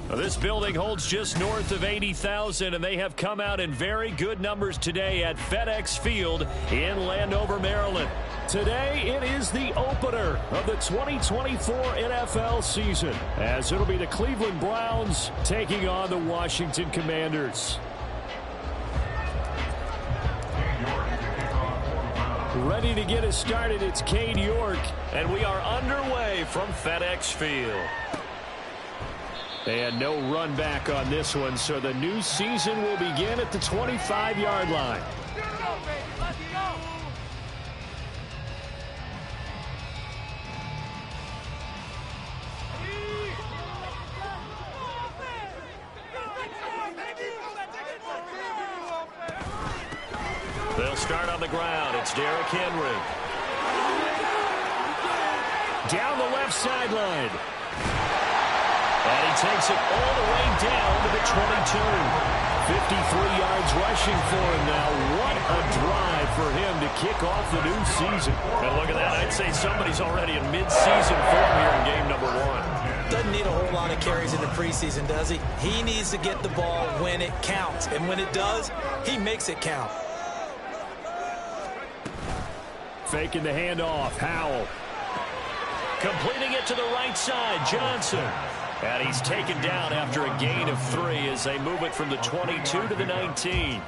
This building holds just north of 80,000, and they have come out in very good numbers today at FedEx Field in Landover, Maryland. Today, it is the opener of the 2024 NFL season, as it'll be the Cleveland Browns taking on the Washington Commanders. Ready to get us started, it's Cade York, and we are underway from FedEx Field. And no run back on this one, so the new season will begin at the 25-yard line. They'll start on the ground. It's Derrick Henry. Down the left sideline. And he takes it all the way down to the 22. 53 yards rushing for him now. What a drive for him to kick off the new season. And look at that. I'd say somebody's already in mid-season form here in game number 1. Doesn't need a whole lot of carries in the preseason, does he? He needs to get the ball when it counts. And when it does, he makes it count. Faking the handoff. Howell. Completing it to the right side. Johnson. And he's taken down after a gain of 3 as they move it from the 22 to the 19.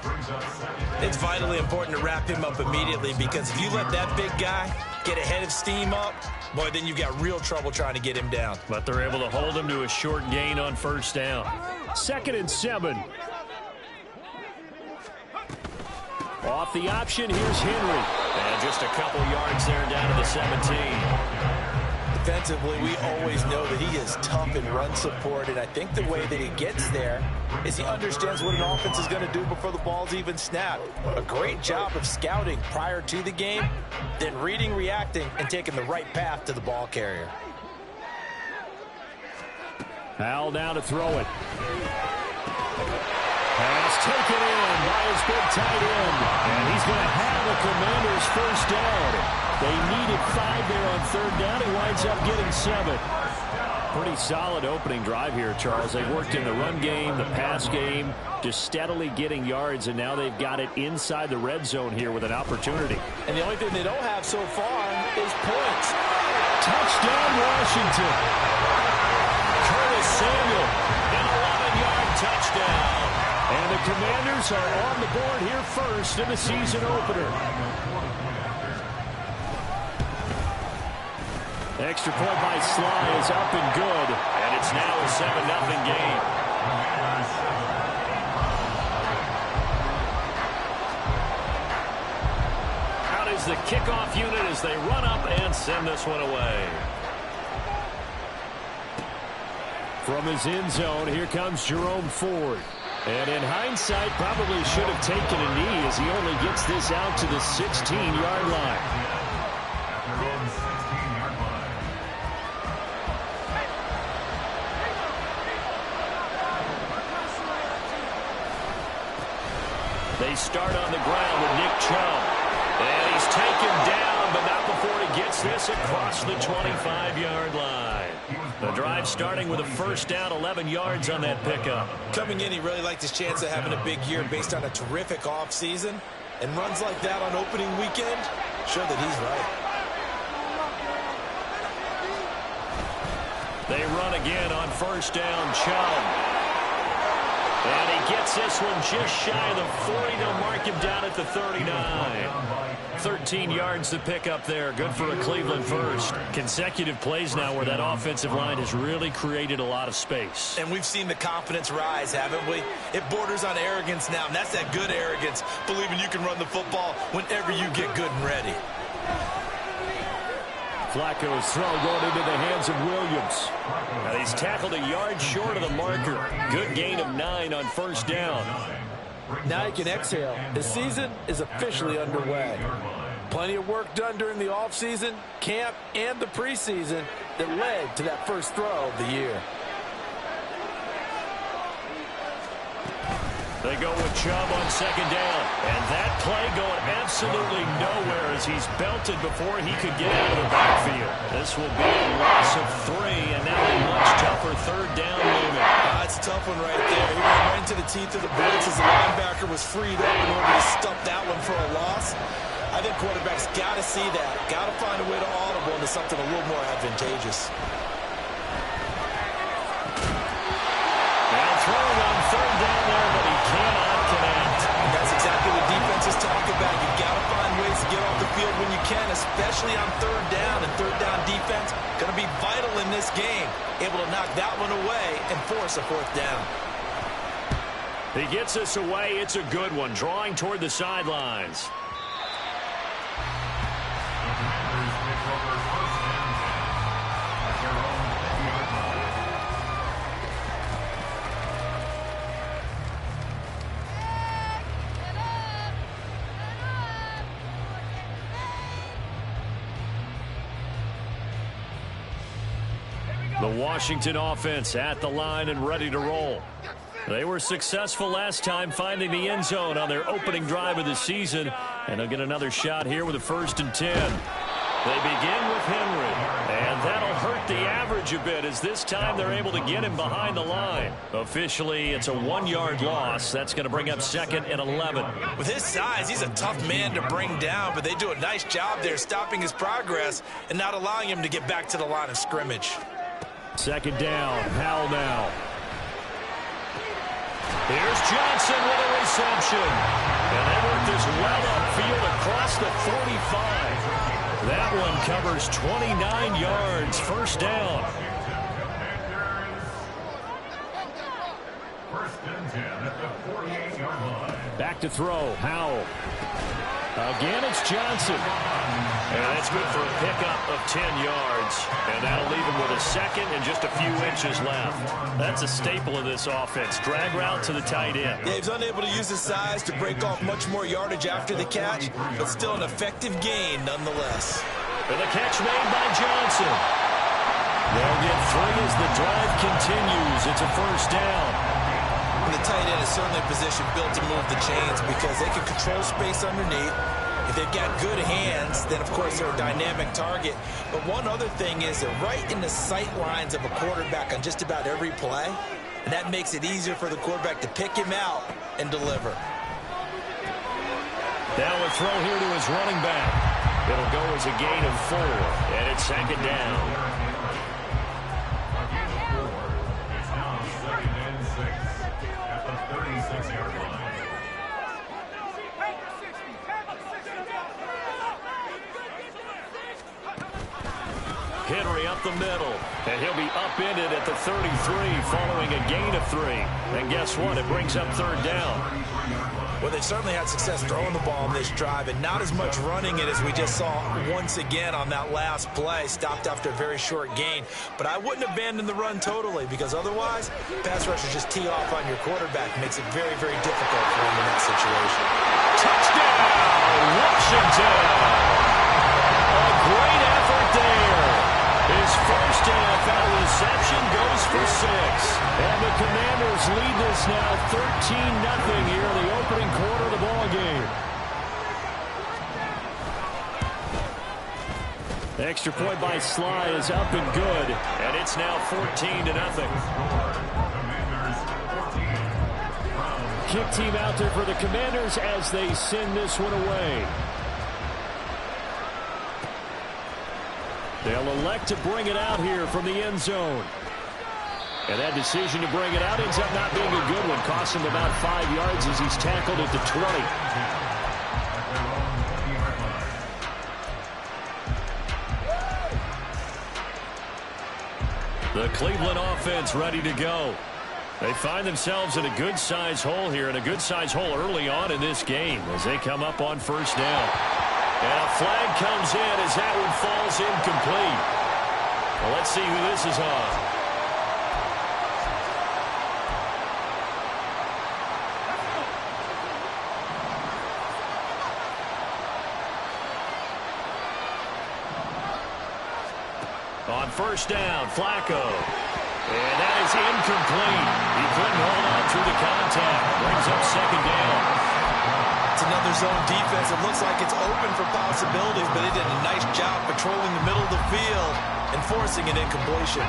It's vitally important to wrap him up immediately, because if you let that big guy get ahead of steam up, boy, then you've got real trouble trying to get him down. But they're able to hold him to a short gain on first down. 2nd and 7. Off the option, here's Henry. And just a couple yards there down to the 17. Defensively, we always know that he is tough in run support, and I think the way that he gets there is he understands what an offense is going to do before the ball's even snapped. A great job of scouting prior to the game, then reading, reacting, and taking the right path to the ball carrier. Howell now to throw it. Pass taken in by his big tight end, and he's going to have the Commanders' first down. They needed 5 there on 3rd down. He winds up getting 7. Pretty solid opening drive here, Charles. They worked in the run game, the pass game, just steadily getting yards, and now they've got it inside the red zone here with an opportunity. And the only thing they don't have so far is points. Touchdown, Washington. Curtis Samuel, an 11-yard touchdown. And the Commanders are on the board here first in the season opener. Extra point by Sly is up and good. And it's now a 7-0 game. Out is the kickoff unit as they run up and send this one away. From his end zone, here comes Jerome Ford. And in hindsight, probably should have taken a knee as he only gets this out to the 16-yard line. They start on the ground with Nick Chubb. And he's taken down, but not before he gets this across the 25-yard line. The drive starting with a first down, 11 yards on that pickup. Coming in, he really liked his chance of having a big year based on a terrific offseason. And runs like that on opening weekend show that he's right. They run again on first down, Chubb. And he gets this one just shy of the 40. They'll mark him down at the 39. 13 yards to pick up there. Good for a Cleveland first. Consecutive plays now where that offensive line has really created a lot of space. And we've seen the confidence rise, haven't we? It borders on arrogance now, and that's that good arrogance, believing you can run the football whenever you get good and ready. Flacco's throw going into the hands of Williams. And he's tackled a yard short of the marker. Good gain of 9 on first down. Now he can exhale. The season is officially underway. Plenty of work done during the offseason, camp, and the preseason that led to that first throw of the year. They go with Chubb on second down. And that play going absolutely nowhere as he's belted before he could get out of the backfield. This will be a loss of 3, and now a much tougher third down limit. That's a tough one right there. He went right into the teeth of the blitz as the linebacker was freed up in order to stuff that one for a loss. I think quarterbacks got to see that. Got to find a way to audible into something a little more advantageous. Now throwing on third down there, but he cannot connect. That's exactly what defense is talking about. You got to find ways to get off the field when you can, especially on third down. And third down defense going to be vital in this game. Able to knock that one away and force a fourth down. He gets us away. It's a good one. Drawing toward the sidelines. The Washington offense at the line and ready to roll. They were successful last time finding the end zone on their opening drive of the season, and they'll get another shot here with a 1st and 10. They begin with Henry, and that'll hurt the average a bit as this time they're able to get him behind the line. Officially, it's a 1-yard loss. That's going to bring up 2nd and 11. With his size, he's a tough man to bring down, but they do a nice job there stopping his progress and not allowing him to get back to the line of scrimmage. 2nd down, Howell now. Here's Johnson with a reception. And they work this well upfield across the 45. That one covers 29 yards, 1st down. 1st and 10 at the 48-yard line. Back to throw, Howell. Again, it's Johnson. And that's good for a pickup of 10 yards. And that'll leave him with a 2nd and just a few inches left. That's a staple of this offense. Drag route to the tight end. Yeah, he's unable to use his size to break off much more yardage after the catch, but still an effective gain nonetheless. And the catch made by Johnson. They'll get 3 as the drive continues. It's a 1st down. And the tight end is certainly a position built to move the chains because they can control space underneath. If they've got good hands, then, of course, they're a dynamic target. But one other thing is they're right in the sight lines of a quarterback on just about every play, and that makes it easier for the quarterback to pick him out and deliver. Now a throw here to his running back. It'll go as a gain of 4, and it's 2nd down. It's now 2nd and 6 at the 36-yard line. Henry up the middle, and he'll be upended at the 33 following a gain of 3. And guess what? It brings up 3rd down. Well, they certainly had success throwing the ball on this drive, and not as much running it as we just saw once again on that last play. Stopped after a very short gain. But I wouldn't abandon the run totally, because otherwise, pass rushers just tee off on your quarterback. Makes it very, very difficult for him in that situation. Touchdown, Washington! A great effort there. His first NFL reception goes for 6. And the Commanders lead this now 13-0 here in the opening quarter of the ball game. The extra point by Sly is up and good, and it's now 14-0. Kick team out there for the Commanders as they send this one away. They'll elect to bring it out here from the end zone. And that decision to bring it out ends up not being a good one. Costs him about 5 yards as he's tackled at the 20. The Cleveland offense ready to go. They find themselves in a good-sized hole here, and a good-sized hole early on in this game as they come up on 1st down. And a flag comes in as that one falls incomplete. Well, let's see who this is on. On first down, Flacco. And that is incomplete. He couldn't hold on through the contact. Brings up second down. It's another zone defense. It looks like it's open for possibilities, but they did a nice job patrolling the middle of the field and forcing an incompletion.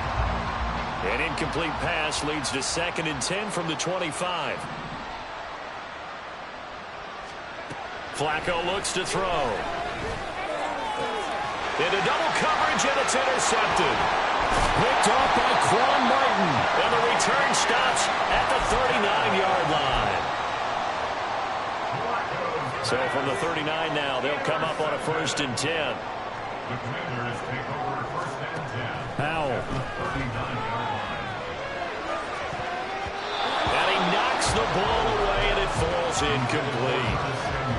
An incomplete pass leads to 2nd and 10 from the 25. Flacco looks to throw. Into double coverage, and it's intercepted. Picked off by Quan Martin. And the return stops at the 39-yard line. So from the 39 now, they'll come up on a 1st and 10. The Commanders take over 1st and 10. Howell. 39-yard line. And he knocks the ball away, and it falls incomplete.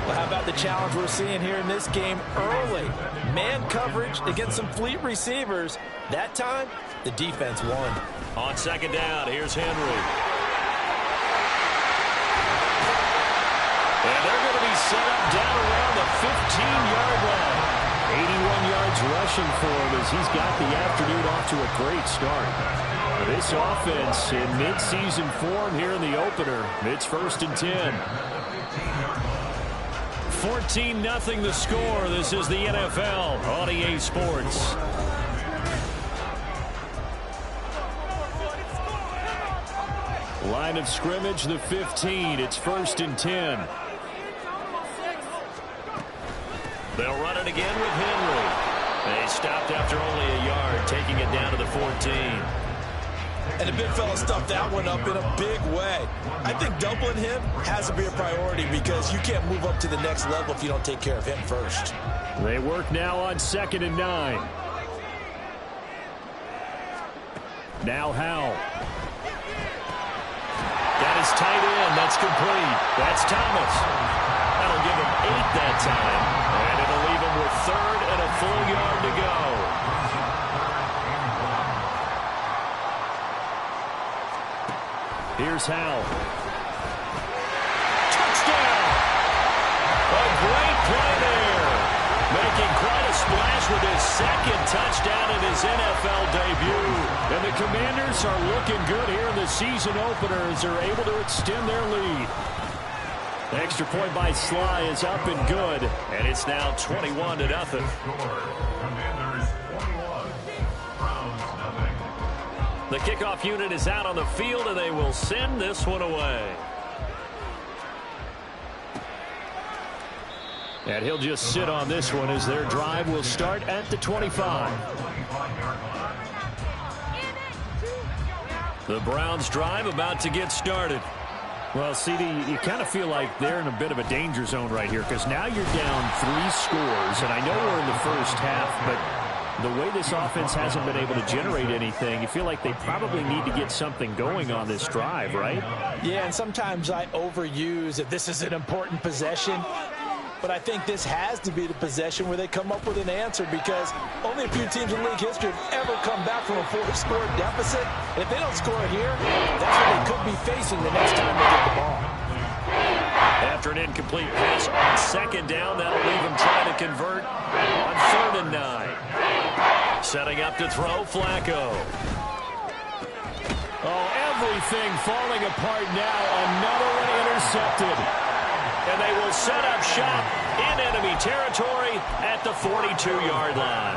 Well, how about the challenge we're seeing here in this game early? Man coverage against some fleet receivers. That time, the defense won. On 2nd down, here's Henry. And they're going to be set up down around the 15-yard line. 81 yards rushing for him as he's got the afternoon off to a great start. This offense in mid-season form here in the opener. It's 1st and 10. 14-0 the score. This is the NFL on EA Sports. Line of scrimmage, the 15. It's 1st and 10. They'll run it again with Henry. They stopped after only a yard, taking it down to the 14. And the big fella stuffed that one up in a big way. I think doubling him has to be a priority because you can't move up to the next level if you don't take care of him first. They work now on 2nd and 9. Now Howell. That is tight end. That's complete. That's Thomas. That'll give him 8 that time. And it'll leave him with 3rd and a full yard to go. Here's Howell. Touchdown! A great play there. Making quite a splash with his 2nd touchdown in his NFL debut. And the Commanders are looking good here in the season opener as they're able to extend their lead. The extra point by Sly is up and good. And it's now 21-0. Commanders 21. Browns nothing. The kickoff unit is out on the field, and they will send this one away. And he'll just sit on this one as their drive will start at the 25. The Browns drive about to get started. Well, CD, you kind of feel like they're in a bit of a danger zone right here because now you're down 3 scores, and I know we're in the first half, but the way this offense hasn't been able to generate anything, you feel like they probably need to get something going on this drive, right? Yeah, and sometimes I overuse that this is an important possession. But I think this has to be the possession where they come up with an answer because only a few teams in league history have ever come back from a 4-score deficit. And if they don't score here, that's what they could be facing the next time they get the ball. After an incomplete pass on 2nd down, that'll leave them trying to convert on 3rd and 9. Setting up to throw, Flacco. Oh, everything falling apart now. Another one intercepted. And they will set up shop in enemy territory at the 42-yard line.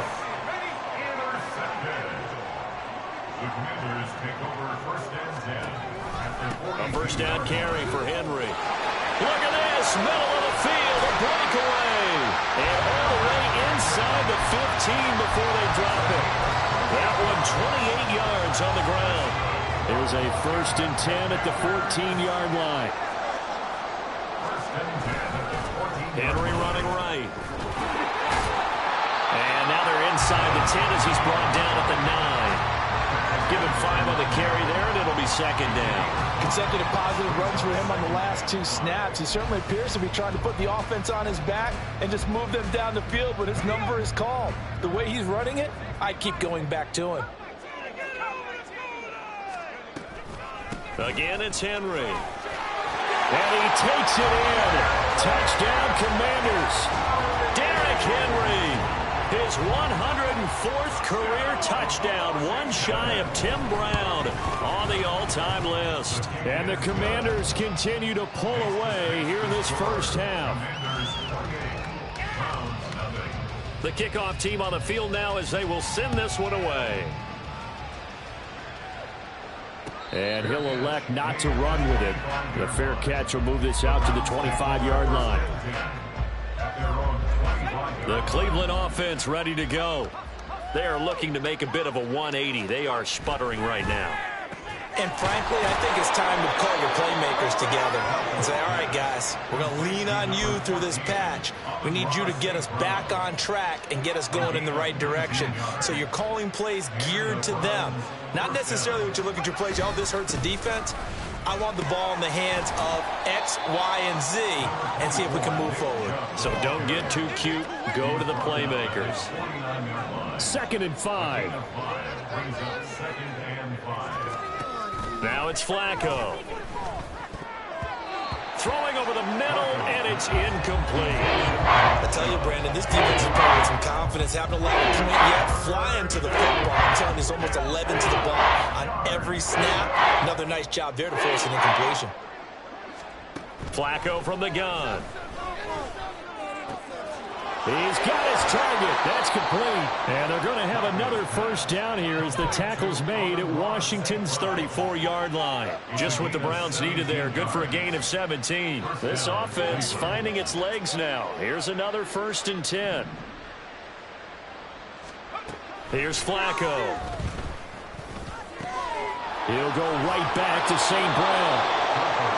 The Commanders take over 1st and 10. A first down carry for Henry. Look at this, middle of the field, a breakaway. And all the way inside the 15 before they drop it. That one 28 yards on the ground. There's a 1st and 10 at the 14-yard line. Henry running right. And now they're inside the 10 as he's brought down at the 9. Give him 5 on the carry there, and it'll be 2nd down. Consecutive positive runs for him on the last 2 snaps. He certainly appears to be trying to put the offense on his back and just move them down the field when his number is called. The way he's running it, I keep going back to him. Again, it's Henry. And he takes it in. Touchdown, Commanders. Derrick Henry, his 101st fourth career touchdown, one shy of Tim Brown on the all-time list. And the Commanders continue to pull away here in this first half. The kickoff team on the field now as they will send this one away. And he'll elect not to run with it. The fair catch will move this out to the 25-yard line. The Cleveland offense ready to go. They are looking to make a bit of a 180. They are sputtering right now. And frankly, I think it's time to call your playmakers together and say, all right, guys, we're going to lean on you through this patch. We need you to get us back on track and get us going in the right direction. So you're calling plays geared to them. Not necessarily when you look at your plays, oh, this hurts the defense. I want the ball in the hands of X, Y, and Z and see if we can move forward. So don't get too cute. Go to the playmakers. 2nd and 5. Now it's Flacco. Throwing over the middle, and it's incomplete. I tell you, Brandon, this defense is playing with some confidence. Haven't allowed a point yet. Flying to the football. I'm telling you, it's almost 11 to the ball on every snap. Another nice job there to force an incompletion. Flacco from the gun. He's got his target. That's complete. And they're going to have another first down here as the tackle's made at Washington's 34-yard line. Just what the Browns needed there. Good for a gain of 17. This offense finding its legs now. Here's another 1st and 10. Here's Flacco. He'll go right back to St. Brown.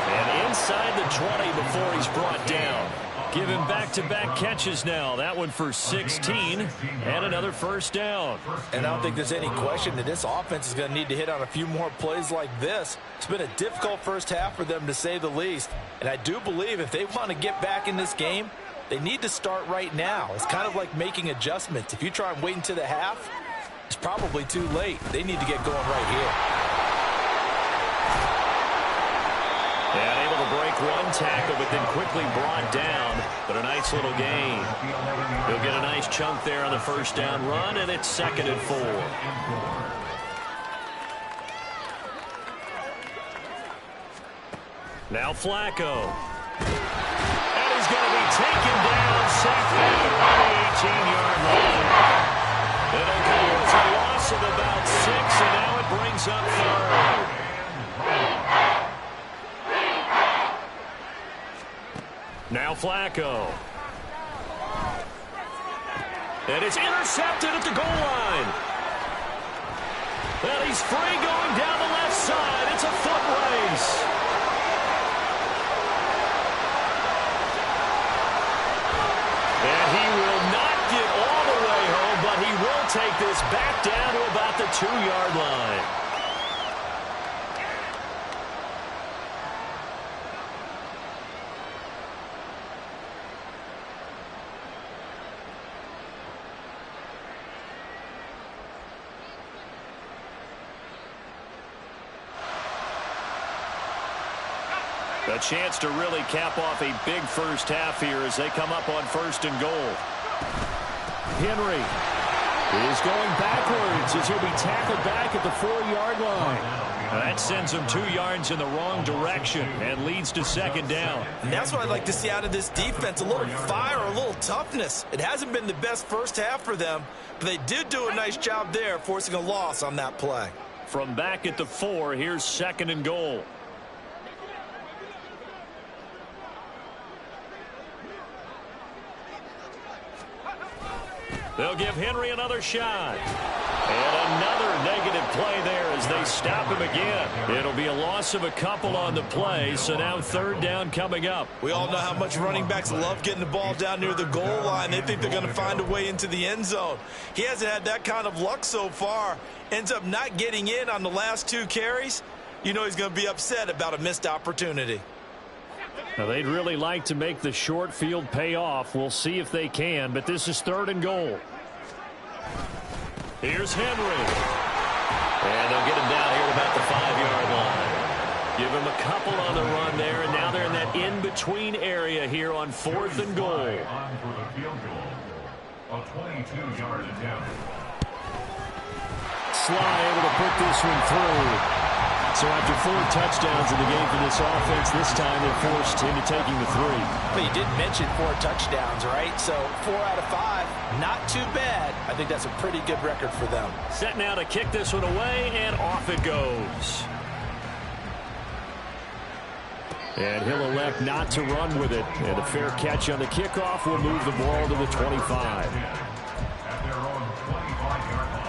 And inside the 20 before he's brought down. Give him back-to-back catches now. That one for 16 and another first down. And I don't think there's any question that this offense is going to need to hit on a few more plays like this. It's been a difficult first half for them, to say the least. And I do believe if they want to get back in this game, they need to start right now. It's kind of like making adjustments. If you try and wait until the half, it's probably too late. They need to get going right here. And able to break one tackle, but then quickly brought down. But a nice little gain. He'll get a nice chunk there on the first down run, and it's 2nd and 4. Now Flacco. And he's going to be taken down, sacked at the 18-yard line. It'll go to a loss of about 6, and now it brings up 3rd. Now Flacco. And it's intercepted at the goal line. Well, he's free going down the left side. It's a foot race. And he will not get all the way home, but he will take this back down to about the 2-yard line. A chance to really cap off a big first half here as they come up on 1st and goal. Henry is going backwards as he'll be tackled back at the 4-yard line. That sends him 2 yards in the wrong direction and leads to 2nd down. And that's what I'd like to see out of this defense, a little fire, a little toughness. It hasn't been the best first half for them, but they did do a nice job there, forcing a loss on that play. From back at the 4, here's 2nd and goal. They'll give Henry another shot. And another negative play there as they stop him again. It'll be a loss of a couple on the play, so now 3rd down coming up. We all know how much running backs love getting the ball down near the goal line. They think they're going to find a way into the end zone. He hasn't had that kind of luck so far. Ends up not getting in on the last 2 carries. You know he's going to be upset about a missed opportunity. Now, they'd really like to make the short field pay off. We'll see if they can, but this is 3rd and goal. Here's Henry. And they'll get him down here at about the 5-yard line. Give him a couple on the run there, and now they're in that in-between area here on 4th and goal. On for the field goal. A 22-yard attempt. Sly able to put this one through. So after 4 touchdowns in the game for this offense, this time they're forced into taking the 3. But you did mention 4 touchdowns, right? So 4 out of 5, not too bad. I think that's a pretty good record for them. Set now to kick this one away, and off it goes. And he'll elect not to run with it. And a fair catch on the kickoff will move the ball to the 25. At their own 25-yard line.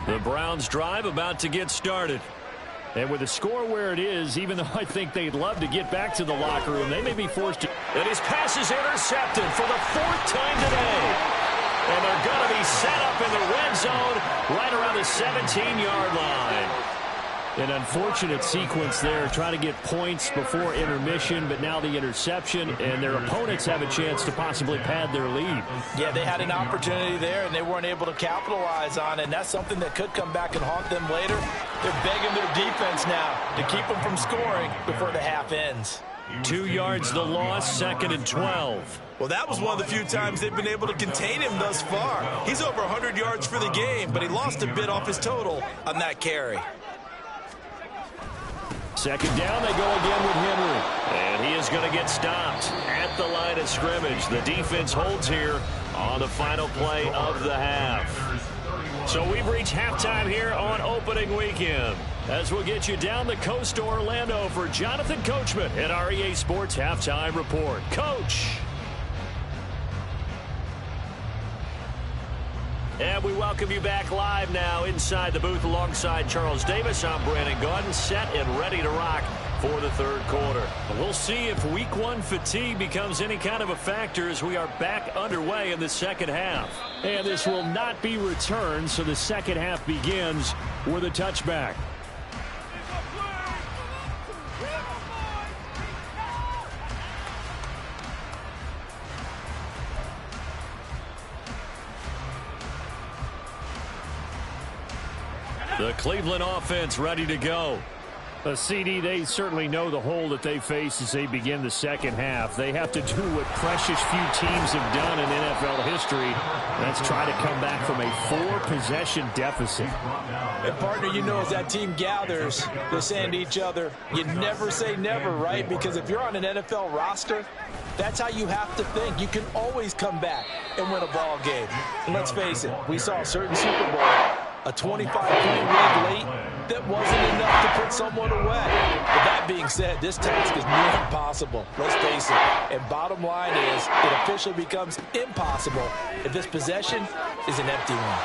The Browns drive about to get started. And with the score where it is, even though I think they'd love to get back to the locker room, they may be forced to. And his pass is intercepted for the 4th time today. And they're going to be set up in the red zone right around the 17-yard line. An unfortunate sequence there, trying to get points before intermission, but now the interception, and their opponents have a chance to possibly pad their lead. Yeah, they had an opportunity there, and they weren't able to capitalize on it, and that's something that could come back and haunt them later. They're begging their defense now to keep them from scoring before the half ends. 2 yards the loss, 2nd and 12. Well, that was one of the few times they've been able to contain him thus far. He's over 100 yards for the game, but he lost a bit off his total on that carry. 2nd down, they go again with Henry. And he is going to get stopped at the line of scrimmage. The defense holds here on the final play of the half. So we've reached halftime here on opening weekend. As we'll get you down the coast to Orlando for Jonathan Coachman at our EA Sports Halftime Report. Coach. And we welcome you back live now inside the booth alongside Charles Davis. I'm Brandon Gaudin, set and ready to rock for the 3rd quarter. We'll see if week 1 fatigue becomes any kind of a factor as we are back underway in the 2nd half. And this will not be returned, so the 2nd half begins with a touchback. The Cleveland offense ready to go. CD, they certainly know the hole that they face as they begin the 2nd half. They have to do what precious few teams have done in NFL history. That's try to come back from a 4-possession deficit. And partner, you know, as that team gathers, they're saying to each other, you never say never, right? Because if you're on an NFL roster, that's how you have to think. You can always come back and win a ball game. And let's face it, we saw a certain Super Bowl, a 25-point lead late that wasn't enough to put someone away. But that being said, this task is near impossible. Let's face it. And bottom line is, it officially becomes impossible if this possession is an empty one.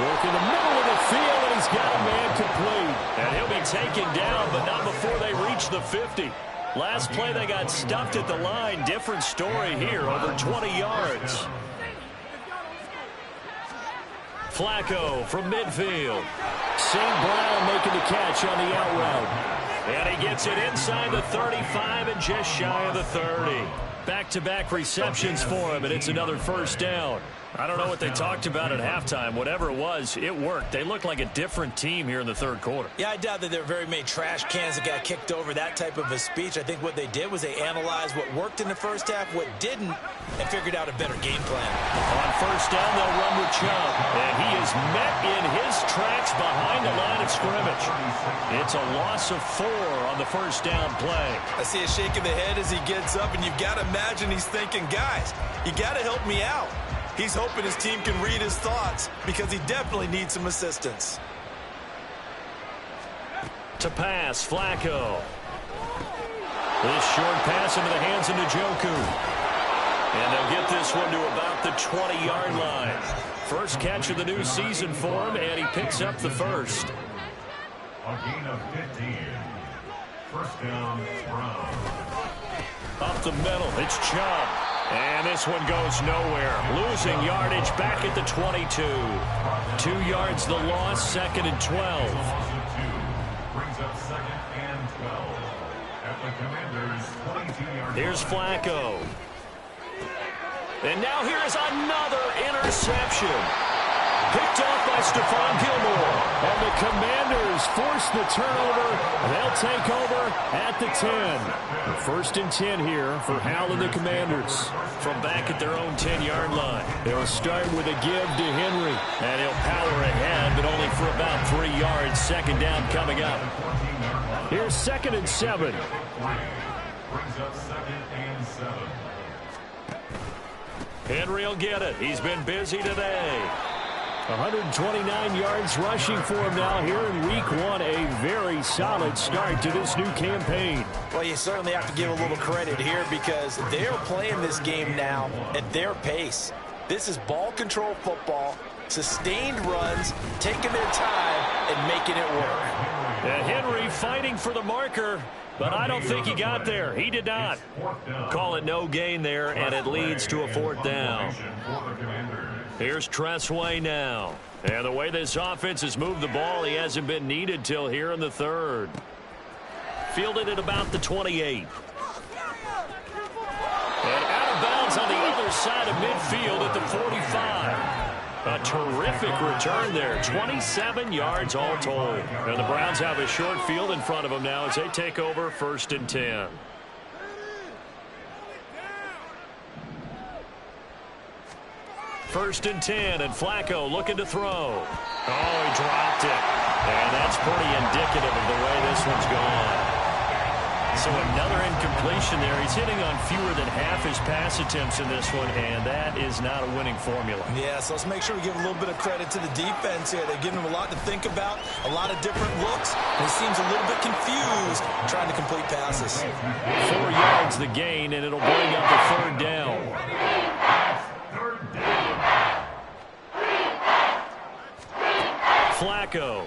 Work in the middle of the field, and he's got a man complete. And he'll be taken down, but not before they reach the 50. Last play, they got stuffed at the line. Different story here, over 20 yards. Flacco from midfield. St. Brown making the catch on the out route. And he gets it inside the 35 and just shy of the 30. Back-to-back receptions for him, and it's another 1st down. I don't know what they talked about at halftime. Whatever it was, it worked. They look like a different team here in the 3rd quarter. Yeah, I doubt that there were very many trash cans that got kicked over, that type of a speech. I think what they did was they analyzed what worked in the 1st half, what didn't, and figured out a better game plan. On 1st down, they'll run with Chubb. And he is met in his tracks behind the line of scrimmage. It's a loss of 4 on the 1st down play. I see a shake of the head as he gets up, and you've got to imagine he's thinking, guys, you got to help me out. He's hoping his team can read his thoughts because he definitely needs some assistance. To pass, Flacco. This short pass into the hands of Njoku. And they'll get this one to about the 20-yard line. First catch of the new season for him, and he picks up the 1st. A gain of 15. 1st down, Brown. Up the middle, it's Chubb. And this one goes nowhere. Losing yardage back at the 22. 2 yards the loss, 2nd and 12. Brings up 2nd and 12. At the Commanders' 22-yard line. Here's Flacco. And now here is another interception. Picked off by Stephon Gilmore. And the Commanders force the turnover. They'll take over at the 10. First and 10 here for Hal and the Commanders. From back at their own 10-yard line. They'll start with a give to Henry. And he'll power ahead, but only for about 3 yards. Second down coming up. Here's 2nd and 7. Brings up 2nd and 7. Henry will get it. He's been busy today. 129 yards rushing for him now here in week 1. A very solid start to this new campaign. Well, you certainly have to give a little credit here because they're playing this game now at their pace. This is ball control football, sustained runs, taking their time and making it work. And Henry fighting for the marker, but I don't think he got there. He did not. Call it no gain there, and it leads to a 4th down. Here's Tressway now. And the way this offense has moved the ball, he hasn't been needed till here in the 3rd. Fielded at about the 28. And out of bounds on the other side of midfield at the 45. A terrific return there. 27 yards all told. And the Browns have a short field in front of them now as they take over 1st and 10. First and 10, and Flacco looking to throw. Oh, he dropped it. And that's pretty indicative of the way this one's gone. So another incompletion there. He's hitting on fewer than half his pass attempts in this one, and that is not a winning formula. Yeah, so let's make sure we give a little bit of credit to the defense here. They're giving him a lot to think about, a lot of different looks, and he seems a little bit confused trying to complete passes. 4 yards the gain, and it'll bring up the 3rd down. Flacco.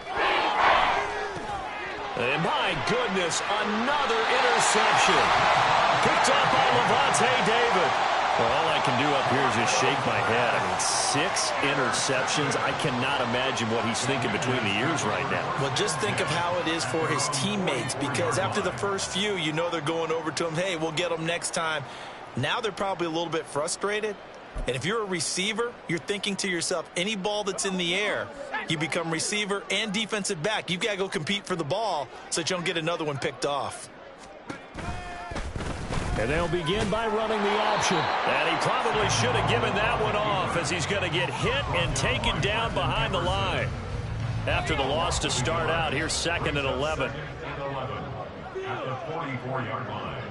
And my goodness, another interception. Picked up by Levante David. Well, all I can do up here is just shake my head. I mean, 6 interceptions. I cannot imagine what he's thinking between the ears right now. Well, just think of how it is for his teammates, because after the first few, you know they're going over to him, hey, we'll get them next time. Now they're probably a little bit frustrated. And if you're a receiver, you're thinking to yourself, any ball that's in the air, you become receiver and defensive back. You've got to go compete for the ball so that you don't get another one picked off. And they'll begin by running the option. And he probably should have given that one off as he's going to get hit and taken down behind the line. After the loss to start out, here's 2nd and 11. At the 44-yard line.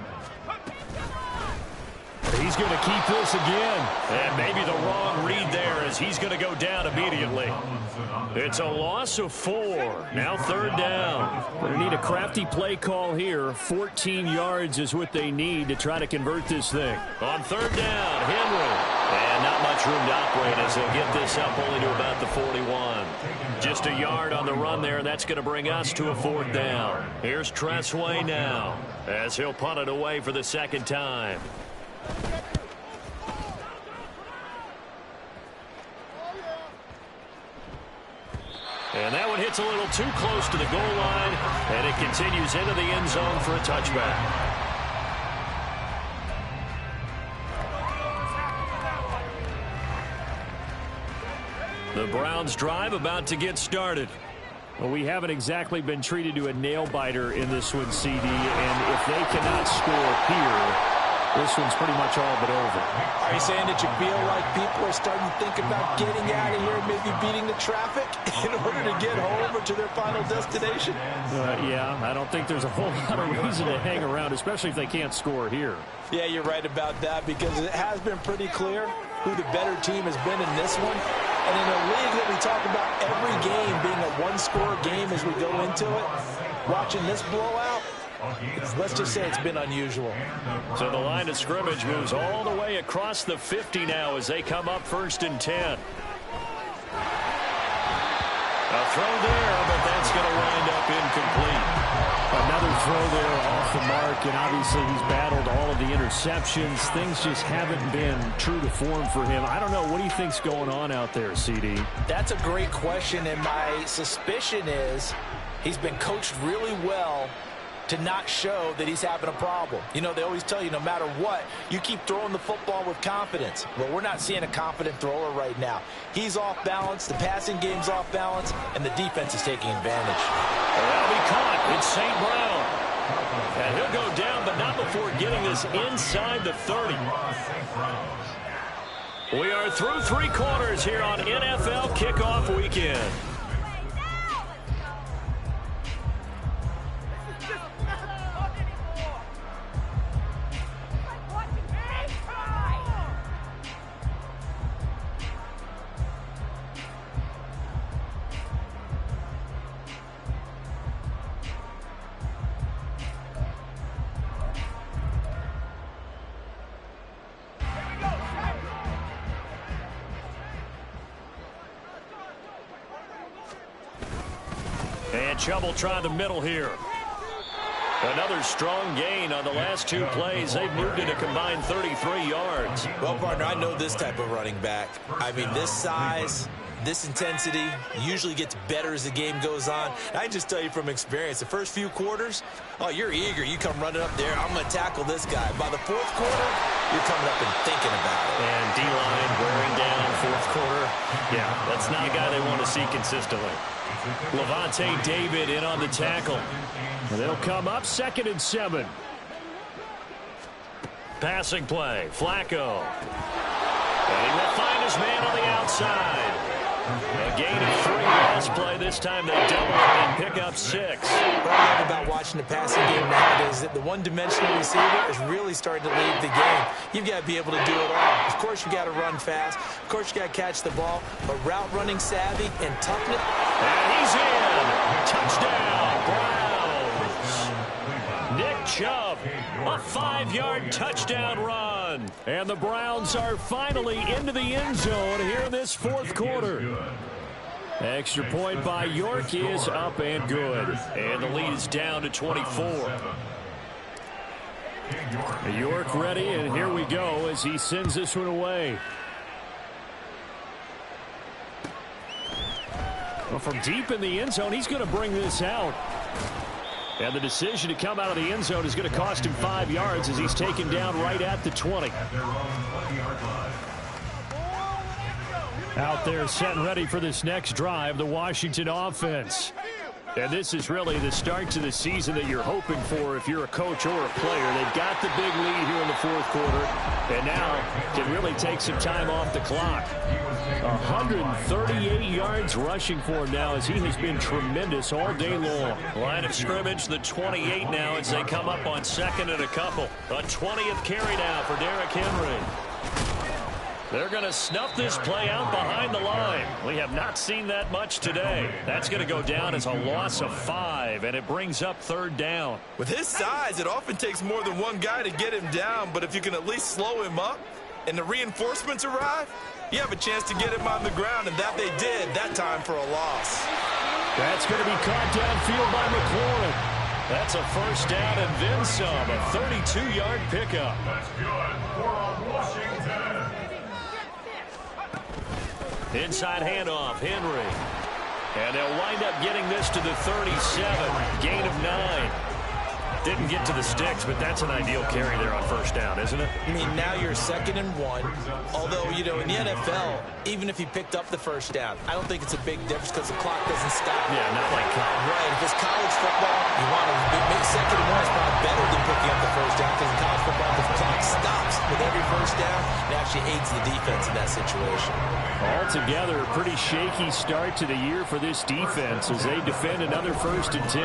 He's going to keep this again. And maybe the wrong read there as he's going to go down immediately. It's a loss of 4. Now 3rd down. They need a crafty play call here. 14 yards is what they need to try to convert this thing. On 3rd down, Henry. And not much room to operate as they'll get this up only to about the 41. Just a yard on the run there, and that's going to bring us to a 4th down. Here's Tressway now as he'll punt it away for the 2nd time. And that one hits a little too close to the goal line, and it continues into the end zone for a touchback. The Browns drive about to get started. Well, we haven't exactly been treated to a nail-biter in this one, CD, and if they cannot score here, this one's pretty much all but over. Are you saying that you feel like people are starting to think about getting out of here, maybe beating the traffic in order to get home or to their final destination? Yeah, I don't think there's a whole lot of reason to hang around, especially if they can't score here. Yeah, you're right about that because it has been pretty clear who the better team has been in this one. And in a league that we talk about every game being a one-score game as we go into it, watching this blowout, let's just say it's been unusual. So the line of scrimmage moves all the way across the 50 now as they come up 1st and 10. A throw there, but that's going to wind up incomplete. Another throw there off the mark, and obviously he's battled all of the interceptions. Things just haven't been true to form for him. I don't know. What do you think's going on out there, CD? That's a great question, and my suspicion is he's been coached really well to not show that he's having a problem. You know, they always tell you no matter what, you keep throwing the football with confidence. Well, we're not seeing a confident thrower right now. He's off balance, the passing game's off balance, and the defense is taking advantage. That'll be caught. It's St. Brown. And he'll go down, but not before getting this inside the 30. We are through 3 quarters here on NFL Kickoff Weekend. And Chubb try the middle here. Another strong gain on the last 2 plays. They've moved it a combined 33 yards. Well, partner, I know this type of running back. I mean, this size, this intensity usually gets better as the game goes on. I can just tell you from experience, the first few quarters, oh, you're eager. You come running up there. I'm going to tackle this guy. By the 4th quarter, you're coming up and thinking about it. And D-line wearing down 4th quarter. Yeah, that's not a guy they want to see consistently. Levante David in on the tackle. And they'll come up 2nd and 7. Passing play, Flacco. And he will find his man on the outside. A gain of 3 last play. This time they double and pick up 6. What I love about watching the passing game nowadays is that the one-dimensional receiver is really starting to lead the game. You've got to be able to do it all. Of course, you got to run fast. Of course, you got to catch the ball. But route running savvy and toughness. And he's in. Touchdown, Browns. Nick Chubb, a 5-yard touchdown run. And the Browns are finally into the end zone here in this 4th quarter. Extra point by York is up and good. And the lead is down to 24. York ready, and here we go as he sends this one away. Well, from deep in the end zone, he's going to bring this out. And the decision to come out of the end zone is going to cost him 5 yards as he's taken down right at the 20. Out there set and ready for this next drive, the Washington offense. And this is really the start to the season that you're hoping for if you're a coach or a player. They've got the big lead here in the 4th quarter, and now can really take some time off the clock. 138 yards rushing for him now as he has been tremendous all day long. Line of scrimmage, the 28 now as they come up on 2nd and a couple. A 20th carry now for Derrick Henry. They're going to snuff this play out behind the line. We have not seen that much today. That's going to go down as a loss of 5, and it brings up 3rd down. With his size, it often takes more than one guy to get him down, but if you can at least slow him up and the reinforcements arrive, you have a chance to get him on the ground, and that they did that time for a loss. That's going to be caught downfield by McLaurin. That's a 1st down and then some, a 32-yard pickup. That's good for Washington. Inside handoff, Henry. And they'll wind up getting this to the 37. Gain of 9. Didn't get to the sticks, but that's an ideal carry there on 1st down, isn't it? I mean, now you're 2nd and 1. Although, you know, in the NFL, even if he picked up the 1st down, I don't think it's a big difference because the clock doesn't stop. Yeah, not like college. Right. If it's college football, you want to make 2nd and 1 is probably better than picking up the 1st down because in college football, the clock stops with every 1st down. It actually aids the defense in that situation. Altogether, a pretty shaky start to the year for this defense as they defend another 1st and 10.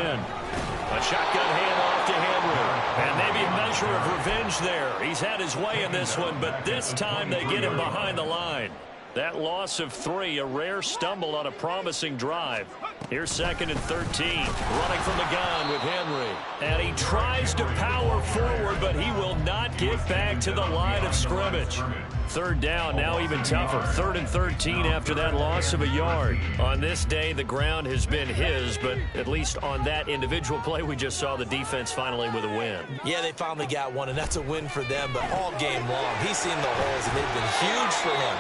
A shotgun handoff to Henry. And maybe a measure of revenge there. He's had his way in this one, but this time they get him behind the line. That loss of 3, a rare stumble on a promising drive. Here's 2nd and 13. Running from the gun with Henry. And he tries to power forward, but he will not get back to the line of scrimmage. 3rd down, now even tougher. 3rd and 13 after that loss of a yard. On this day, the ground has been his, but at least on that individual play, we just saw the defense finally with a win. Yeah, they finally got one, and that's a win for them, but all game long, he's seen the holes, and they've been huge for him.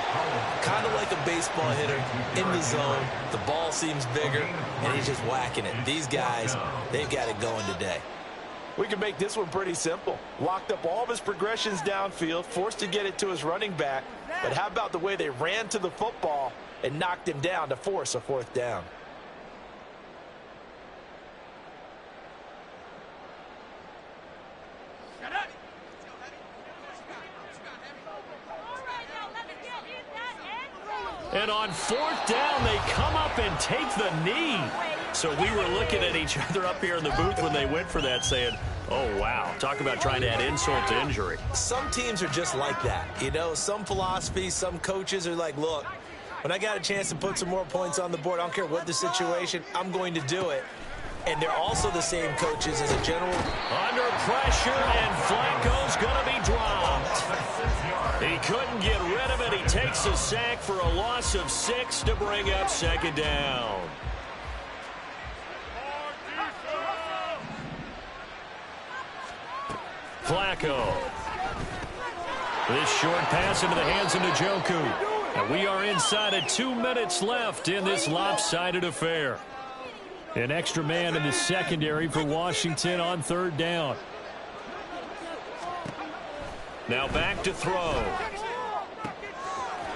Kind of like a baseball hitter in the zone. The ball seems bigger, and he's just whacking it. These guys, they've got it going today. We can make this one pretty simple. Locked up all of his progressions downfield, forced to get it to his running back. But how about the way they ran to the football and knocked him down to force a 4th down? And on 4th down, they come up and take the knee. So we were looking at each other up here in the booth when they went for that saying, oh, wow. Talk about trying to add insult to injury. Some teams are just like that. You know, some philosophies, some coaches are like, look, when I got a chance to put some more points on the board, I don't care what the situation, I'm going to do it. And they're also the same coaches as a general. Under pressure, and Flacco's going to be dropped. He couldn't get rid of it. He takes a sack for a loss of 6 to bring up 2nd down. Flacco. This short pass into the hands of Njoku. And we are inside of 2 minutes left in this lopsided affair. An extra man in the secondary for Washington on 3rd down. Now back to throw.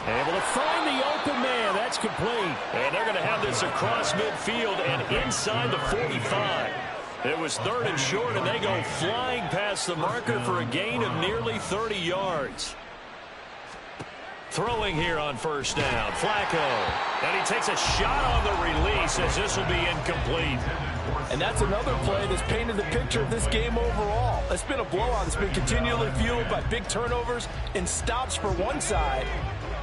Able to find the open man. That's complete. And they're going to have this across midfield and inside the 45. It was 3rd and short, and they go flying past the marker for a gain of nearly 30 yards. Throwing here on 1st down. Flacco. And he takes a shot on the release as this will be incomplete. And that's another play that's painted the picture of this game overall. It's been a blowout. It's been continually fueled by big turnovers and stops for one side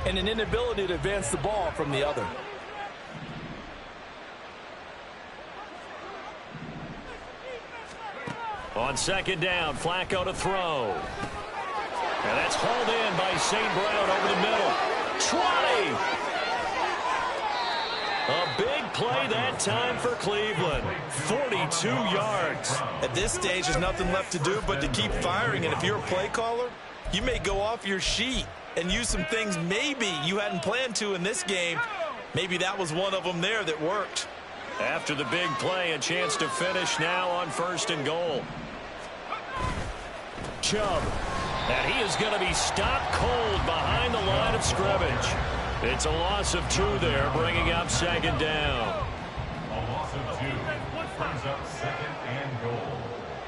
and an inability to advance the ball from the other. On 2nd down, Flacco to throw. And that's hauled in by St. Brown over the middle. 20! A big play that time for Cleveland. 42 yards. At this stage, there's nothing left to do but to keep firing. And if you're a play caller, you may go off your sheet and use some things maybe you hadn't planned to in this game. Maybe that was one of them there that worked. After the big play, a chance to finish now on 1st and goal. Chubb. And he is going to be stopped cold behind the line of scrimmage. It's a loss of 2 there, bringing up 2nd down. A loss of 2 brings up 2nd and goal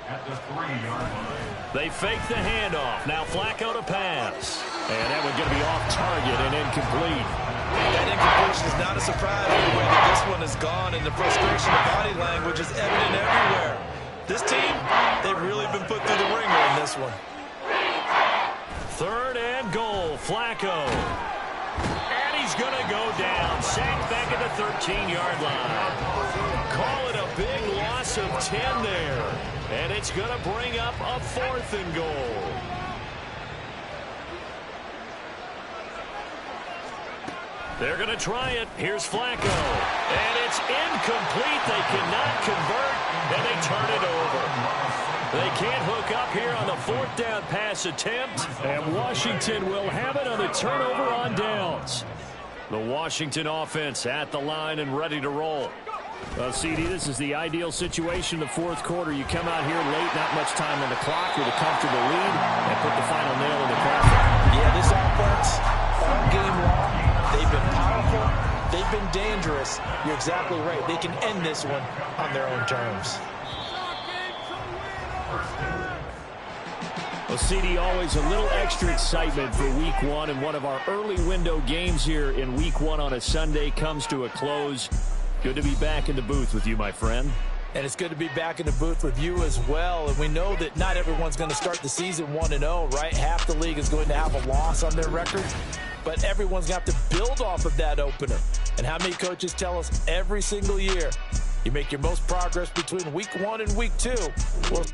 at the 3-yard line. They fake the handoff. Now Flacco to pass. And that one's going to be off target and incomplete. That incompletion is not a surprise the way that this one has gone, and the frustration of body language is evident everywhere. This team, they've really been put through the ringer in this one. 3rd and goal, Flacco. And he's going to go down. Sacked back at the 13-yard line. Call it a big loss of 10 there. And it's going to bring up a 4th and goal. They're going to try it. Here's Flacco. And it's incomplete. They cannot convert, and they turn it over. They can't hook up here on the 4th down pass attempt, and Washington will have it on the turnover on downs. The Washington offense at the line and ready to roll. Well, CD, this is the ideal situation in the 4th quarter. You come out here late, not much time on the clock with a comfortable lead, and put the final nail in the coffin. Yeah, this offense, all game long, they've been powerful, they've been dangerous. You're exactly right. They can end this one on their own terms. Well, CD, always a little extra excitement for Week 1, and one of our early window games here in Week 1 on a Sunday comes to a close. Good to be back in the booth with you, my friend. And it's good to be back in the booth with you as well. And we know that not everyone's going to start the season 1-0, right? Half the league is going to have a loss on their record. But everyone's going to have to build off of that opener. And how many coaches tell us every single year, you make your most progress between Week 1 and Week 2. Well,